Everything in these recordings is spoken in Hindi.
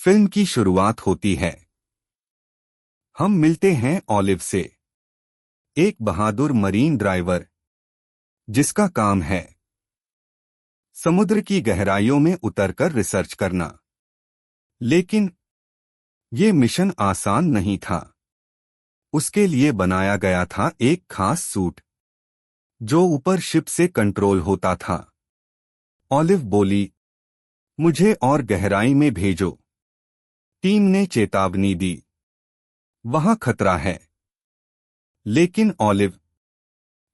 फिल्म की शुरुआत होती है। हम मिलते हैं ऑलिव से, एक बहादुर मरीन ड्राइवर जिसका काम है समुद्र की गहराइयों में उतरकर रिसर्च करना। लेकिन ये मिशन आसान नहीं था। उसके लिए बनाया गया था एक खास सूट जो ऊपर शिप से कंट्रोल होता था। ऑलिव बोली, मुझे और गहराई में भेजो। टीम ने चेतावनी दी, वहां खतरा है। लेकिन ऑलिव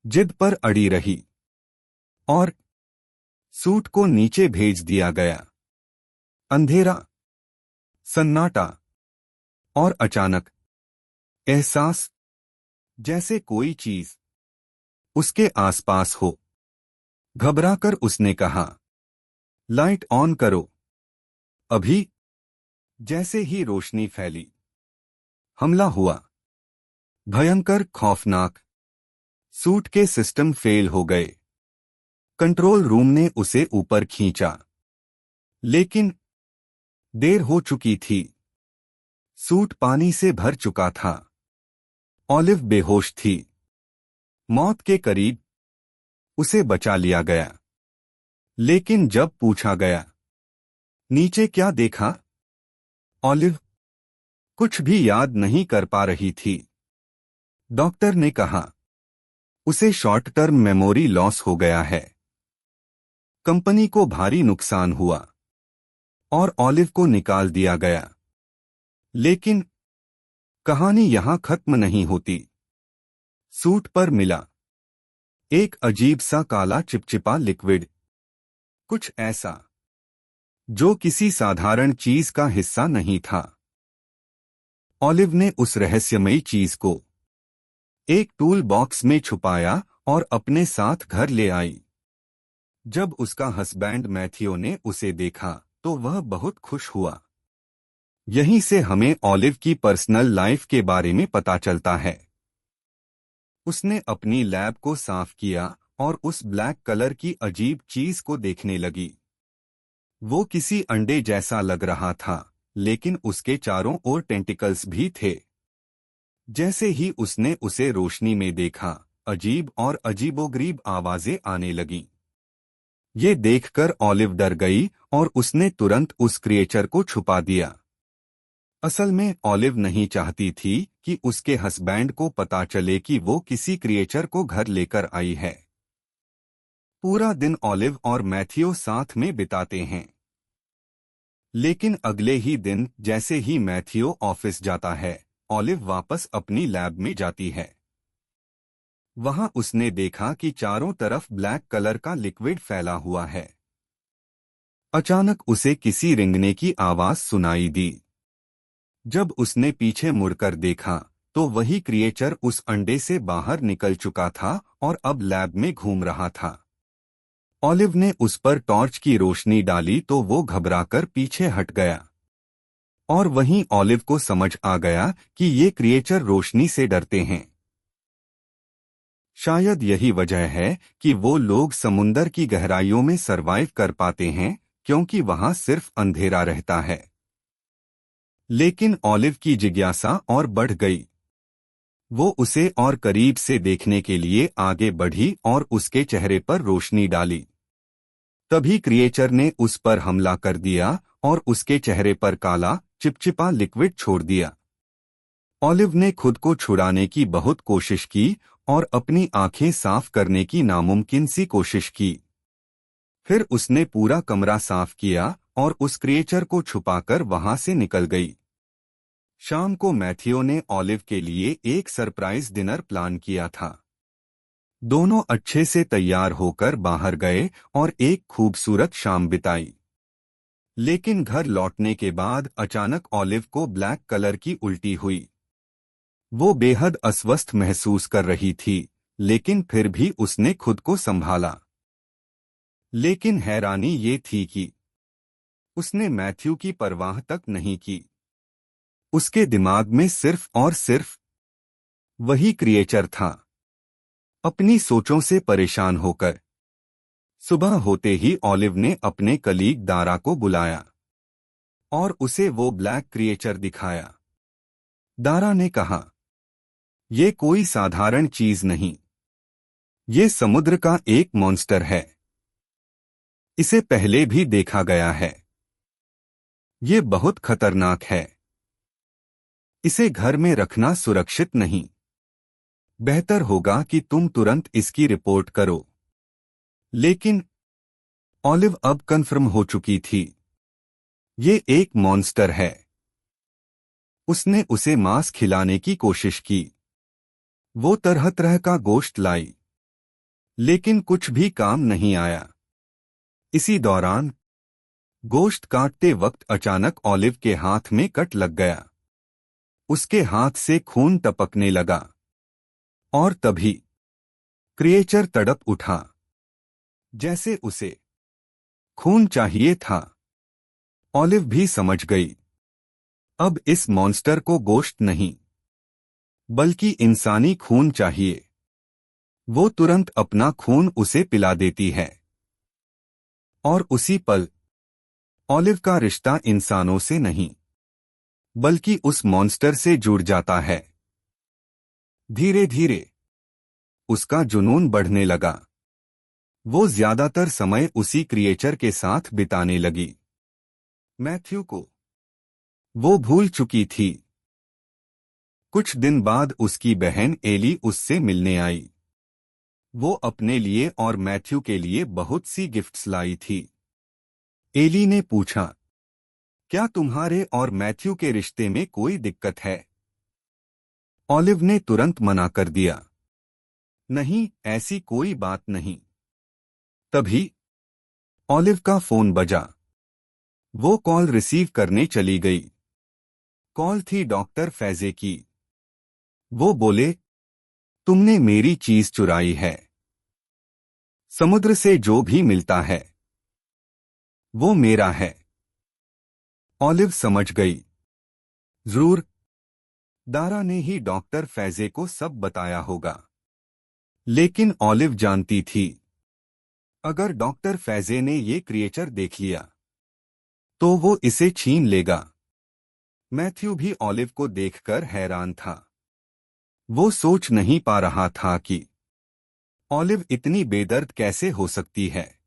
जिद पर अड़ी रही और सूट को नीचे भेज दिया गया। अंधेरा, सन्नाटा और अचानक एहसास जैसे कोई चीज उसके आसपास हो। घबराकर उसने कहा, लाइट ऑन करो अभी। जैसे ही रोशनी फैली, हमला हुआ। भयंकर, खौफनाक। सूट के सिस्टम फेल हो गए। कंट्रोल रूम ने उसे ऊपर खींचा, लेकिन देर हो चुकी थी। सूट पानी से भर चुका था। ऑलिव बेहोश थी, मौत के करीब। उसे बचा लिया गया, लेकिन जब पूछा गया, नीचे क्या देखा, ऑलिव कुछ भी याद नहीं कर पा रही थी। डॉक्टर ने कहा, उसे शॉर्ट टर्म मेमोरी लॉस हो गया है। कंपनी को भारी नुकसान हुआ और ऑलिव को निकाल दिया गया। लेकिन कहानी यहां खत्म नहीं होती। सूट पर मिला एक अजीब सा काला चिपचिपा लिक्विड, कुछ ऐसा जो किसी साधारण चीज का हिस्सा नहीं था। ऑलिव ने उस रहस्यमयी चीज को एक टूल बॉक्स में छुपाया और अपने साथ घर ले आई। जब उसका हस्बैंड मैथ्यू ने उसे देखा तो वह बहुत खुश हुआ। यहीं से हमें ऑलिव की पर्सनल लाइफ के बारे में पता चलता है। उसने अपनी लैब को साफ किया और उस ब्लैक कलर की अजीब चीज को देखने लगी। वो किसी अंडे जैसा लग रहा था, लेकिन उसके चारों ओर टेंटिकल्स भी थे। जैसे ही उसने उसे रोशनी में देखा, अजीब और अजीबोगरीब आवाजें आने लगीं। ये देखकर ऑलिव डर गई और उसने तुरंत उस क्रिएचर को छुपा दिया। असल में ऑलिव नहीं चाहती थी कि उसके हस्बैंड को पता चले कि वो किसी क्रिएचर को घर लेकर आई है। पूरा दिन ऑलिव और मैथ्यू साथ में बिताते हैं। लेकिन अगले ही दिन जैसे ही मैथ्यू ऑफिस जाता है, ऑलिव वापस अपनी लैब में जाती है। वहां उसने देखा कि चारों तरफ ब्लैक कलर का लिक्विड फैला हुआ है। अचानक उसे किसी रेंगने की आवाज सुनाई दी। जब उसने पीछे मुड़कर देखा तो वही क्रिएचर उस अंडे से बाहर निकल चुका था और अब लैब में घूम रहा था। ऑलिव ने उस पर टॉर्च की रोशनी डाली तो वो घबराकर पीछे हट गया। और वहीं ऑलिव को समझ आ गया कि ये क्रिएचर रोशनी से डरते हैं। शायद यही वजह है कि वो लोग समुंदर की गहराइयों में सरवाइव कर पाते हैं, क्योंकि वहां सिर्फ अंधेरा रहता है। लेकिन ऑलिव की जिज्ञासा और बढ़ गई। वो उसे और करीब से देखने के लिए आगे बढ़ी और उसके चेहरे पर रोशनी डाली। तभी क्रिएचर ने उस पर हमला कर दिया और उसके चेहरे पर काला चिपचिपा लिक्विड छोड़ दिया। ऑलिव ने खुद को छुड़ाने की बहुत कोशिश की और अपनी आंखें साफ करने की नामुमकिन सी कोशिश की। फिर उसने पूरा कमरा साफ किया और उस क्रिएचर को छुपाकर वहां से निकल गई। शाम को मैथ्यू ने ऑलिव के लिए एक सरप्राइज डिनर प्लान किया था। दोनों अच्छे से तैयार होकर बाहर गए और एक खूबसूरत शाम बिताई। लेकिन घर लौटने के बाद अचानक ऑलिव को ब्लैक कलर की उल्टी हुई। वो बेहद अस्वस्थ महसूस कर रही थी, लेकिन फिर भी उसने खुद को संभाला। लेकिन हैरानी ये थी कि उसने मैथ्यू की परवाह तक नहीं की। उसके दिमाग में सिर्फ और सिर्फ वही क्रिएचर था। अपनी सोचों से परेशान होकर सुबह होते ही ऑलिव ने अपने कलीग दारा को बुलाया और उसे वो ब्लैक क्रिएचर दिखाया। दारा ने कहा, ये कोई साधारण चीज नहीं, ये समुद्र का एक मॉन्स्टर है। इसे पहले भी देखा गया है। ये बहुत खतरनाक है। इसे घर में रखना सुरक्षित नहीं। बेहतर होगा कि तुम तुरंत इसकी रिपोर्ट करो। लेकिन ऑलिव अब कन्फर्म हो चुकी थी। ये एक मॉन्स्टर है। उसने उसे मांस खिलाने की कोशिश की। वो तरह तरह का गोश्त लाई, लेकिन कुछ भी काम नहीं आया। इसी दौरान गोश्त काटते वक्त अचानक ऑलिव के हाथ में कट लग गया। उसके हाथ से खून टपकने लगा। और तभी क्रिएचर तड़प उठा, जैसे उसे खून चाहिए था। ऑलिव भी समझ गई, अब इस मॉन्स्टर को गोश्त नहीं, बल्कि इंसानी खून चाहिए। वो तुरंत अपना खून उसे पिला देती है। और उसी पल ऑलिव का रिश्ता इंसानों से नहीं, बल्कि उस मॉन्स्टर से जुड़ जाता है। धीरे धीरे उसका जुनून बढ़ने लगा। वो ज्यादातर समय उसी क्रिएचर के साथ बिताने लगी। मैथ्यू को वो भूल चुकी थी। कुछ दिन बाद उसकी बहन एली उससे मिलने आई। वो अपने लिए और मैथ्यू के लिए बहुत सी गिफ्ट्स लाई थी। एली ने पूछा, क्या तुम्हारे और मैथ्यू के रिश्ते में कोई दिक्कत है? ऑलिव ने तुरंत मना कर दिया, नहीं, ऐसी कोई बात नहीं। तभी ऑलिव का फोन बजा। वो कॉल रिसीव करने चली गई। कॉल थी डॉक्टर फैजे की। वो बोले, तुमने मेरी चीज चुराई है। समुद्र से जो भी मिलता है वो मेरा है। ऑलिव समझ गई, जरूर दारा ने ही डॉक्टर फैजे को सब बताया होगा। लेकिन ऑलिव जानती थी, अगर डॉक्टर फैजे ने ये क्रिएचर देख लिया तो वो इसे छीन लेगा। मैथ्यू भी ऑलिव को देखकर हैरान था। वो सोच नहीं पा रहा था कि ऑलिव इतनी बेदर्द कैसे हो सकती है।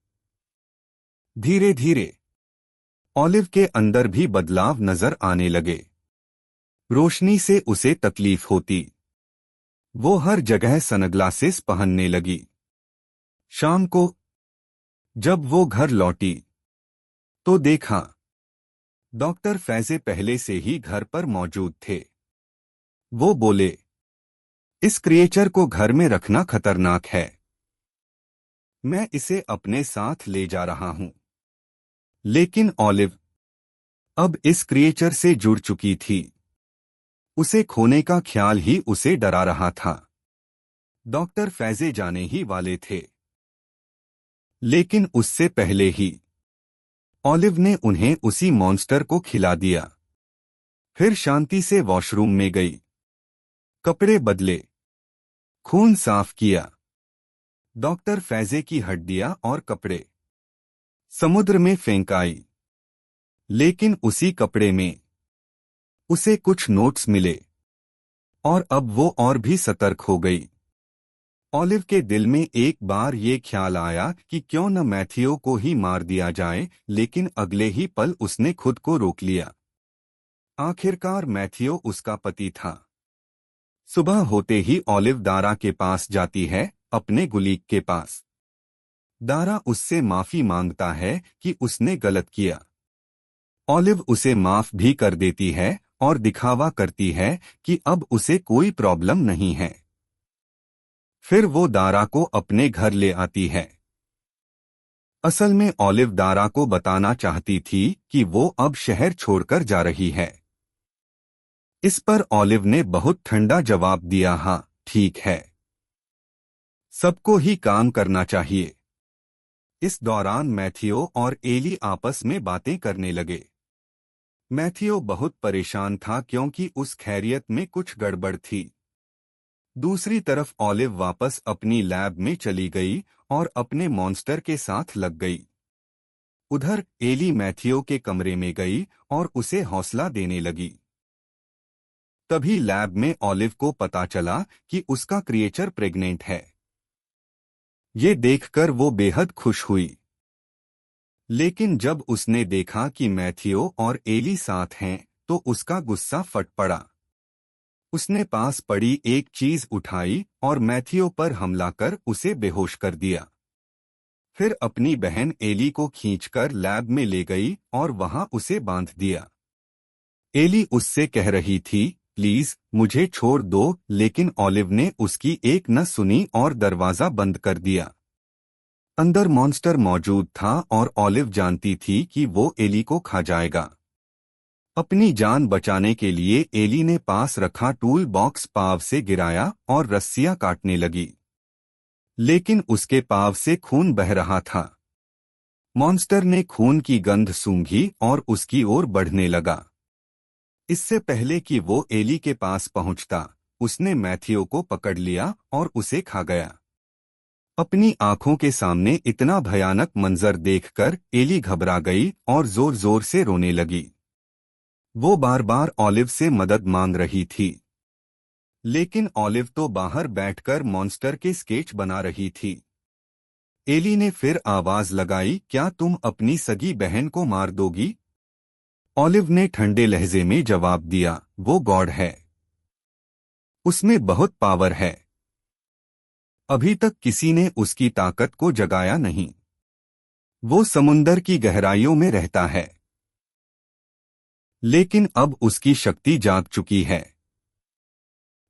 धीरे धीरे ऑलिव के अंदर भी बदलाव नजर आने लगे। रोशनी से उसे तकलीफ होती। वो हर जगह सनग्लासेस पहनने लगी। शाम को जब वो घर लौटी तो देखा डॉक्टर फैजे पहले से ही घर पर मौजूद थे। वो बोले, इस क्रिएचर को घर में रखना खतरनाक है। मैं इसे अपने साथ ले जा रहा हूं। लेकिन ऑलिव अब इस क्रिएचर से जुड़ चुकी थी। उसे खोने का ख्याल ही उसे डरा रहा था। डॉक्टर फैजे जाने ही वाले थे, लेकिन उससे पहले ही ऑलिव ने उन्हें उसी मॉन्स्टर को खिला दिया। फिर शांति से वॉशरूम में गई, कपड़े बदले, खून साफ किया। डॉक्टर फैजे की हड्डियां और कपड़े समुद्र में फेंक आई। लेकिन उसी कपड़े में उसे कुछ नोट्स मिले। और अब वो और भी सतर्क हो गई। ऑलिव के दिल में एक बार ये ख्याल आया कि क्यों न मैथ्यू को ही मार दिया जाए, लेकिन अगले ही पल उसने खुद को रोक लिया। आखिरकार मैथ्यू उसका पति था। सुबह होते ही ऑलिव दारा के पास जाती है, अपने गुलीक के पास। दारा उससे माफी मांगता है कि उसने गलत किया। ऑलिव उसे माफ भी कर देती है और दिखावा करती है कि अब उसे कोई प्रॉब्लम नहीं है। फिर वो दारा को अपने घर ले आती है। असल में ऑलिव दारा को बताना चाहती थी कि वो अब शहर छोड़कर जा रही है। इस पर ऑलिव ने बहुत ठंडा जवाब दिया, हाँ ठीक है, सबको ही काम करना चाहिए। इस दौरान मैथ्यू और एली आपस में बातें करने लगे। मैथ्यू बहुत परेशान था क्योंकि उस खैरियत में कुछ गड़बड़ थी। दूसरी तरफ ऑलिव वापस अपनी लैब में चली गई और अपने मॉन्स्टर के साथ लग गई। उधर एली मैथ्यू के कमरे में गई और उसे हौसला देने लगी। तभी लैब में ऑलिव को पता चला कि उसका क्रिएचर प्रेग्नेंट है। ये देखकर वो बेहद खुश हुई। लेकिन जब उसने देखा कि मैथ्यू और एली साथ हैं, तो उसका गुस्सा फट पड़ा। उसने पास पड़ी एक चीज उठाई और मैथ्यू पर हमला कर उसे बेहोश कर दिया। फिर अपनी बहन एली को खींचकर लैब में ले गई और वहां उसे बांध दिया। एली उससे कह रही थी, प्लीज मुझे छोड़ दो, लेकिन ऑलिव ने उसकी एक न सुनी और दरवाजा बंद कर दिया। अंदर मॉन्स्टर मौजूद था और ऑलिव जानती थी कि वो एली को खा जाएगा। अपनी जान बचाने के लिए एली ने पास रखा टूल बॉक्स पाव से गिराया और रस्सियां काटने लगी। लेकिन उसके पाव से खून बह रहा था। मॉन्स्टर ने खून की गंध सूंघी और उसकी ओर बढ़ने लगा। इससे पहले कि वो एली के पास पहुंचता, उसने मैथ्यू को पकड़ लिया और उसे खा गया। अपनी आंखों के सामने इतना भयानक मंजर देखकर एली घबरा गई और जोर जोर से रोने लगी। वो बार बार ऑलिव से मदद मांग रही थी, लेकिन ऑलिव तो बाहर बैठकर मॉन्स्टर के स्केच बना रही थी। एली ने फिर आवाज लगाई, क्या तुम अपनी सगी बहन को मार दोगी? ऑलिव ने ठंडे लहजे में जवाब दिया, वो गॉड है, उसमें बहुत पावर है। अभी तक किसी ने उसकी ताकत को जगाया नहीं। वो समुंदर की गहराइयों में रहता है, लेकिन अब उसकी शक्ति जाग चुकी है।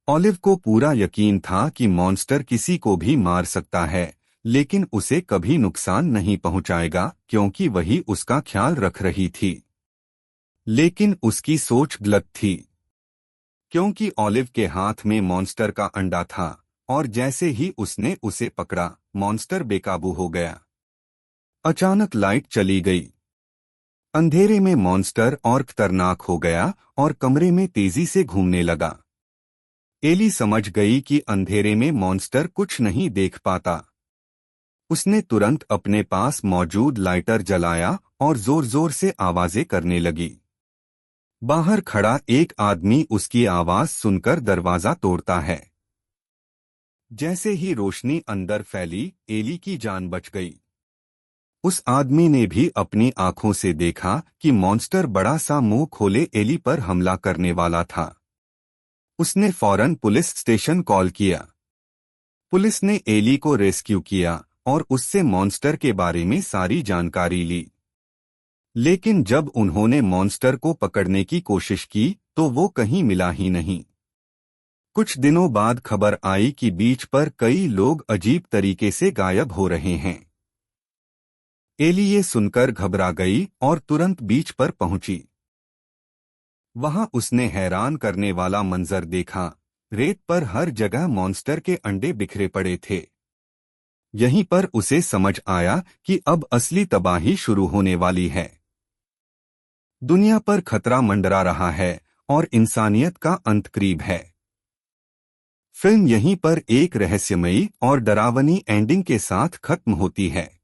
ऑलिव को पूरा यकीन था कि मॉन्स्टर किसी को भी मार सकता है, लेकिन उसे कभी नुकसान नहीं पहुंचाएगा, क्योंकि वही उसका ख्याल रख रही थी। लेकिन उसकी सोच गलत थी, क्योंकि ऑलिव के हाथ में मॉन्स्टर का अंडा था और जैसे ही उसने उसे पकड़ा, मॉन्स्टर बेकाबू हो गया। अचानक लाइट चली गई। अंधेरे में मॉन्स्टर और खतरनाक हो गया और कमरे में तेजी से घूमने लगा। एली समझ गई कि अंधेरे में मॉन्स्टर कुछ नहीं देख पाता। उसने तुरंत अपने पास मौजूद लाइटर जलाया और जोर जोर से आवाजें करने लगी। बाहर खड़ा एक आदमी उसकी आवाज सुनकर दरवाजा तोड़ता है। जैसे ही रोशनी अंदर फैली, एली की जान बच गई। उस आदमी ने भी अपनी आंखों से देखा कि मॉन्स्टर बड़ा सा मुंह खोले एली पर हमला करने वाला था। उसने फौरन पुलिस स्टेशन कॉल किया। पुलिस ने एली को रेस्क्यू किया और उससे मॉन्स्टर के बारे में सारी जानकारी ली। लेकिन जब उन्होंने मॉन्स्टर को पकड़ने की कोशिश की, तो वो कहीं मिला ही नहीं। कुछ दिनों बाद खबर आई कि बीच पर कई लोग अजीब तरीके से गायब हो रहे हैं। एली ये सुनकर घबरा गई और तुरंत बीच पर पहुंची। वहां उसने हैरान करने वाला मंजर देखा। रेत पर हर जगह मॉन्स्टर के अंडे बिखरे पड़े थे। यहीं पर उसे समझ आया कि अब असली तबाही शुरू होने वाली है। दुनिया पर खतरा मंडरा रहा है और इंसानियत का अंत करीब है। फिल्म यहीं पर एक रहस्यमयी और डरावनी एंडिंग के साथ खत्म होती है।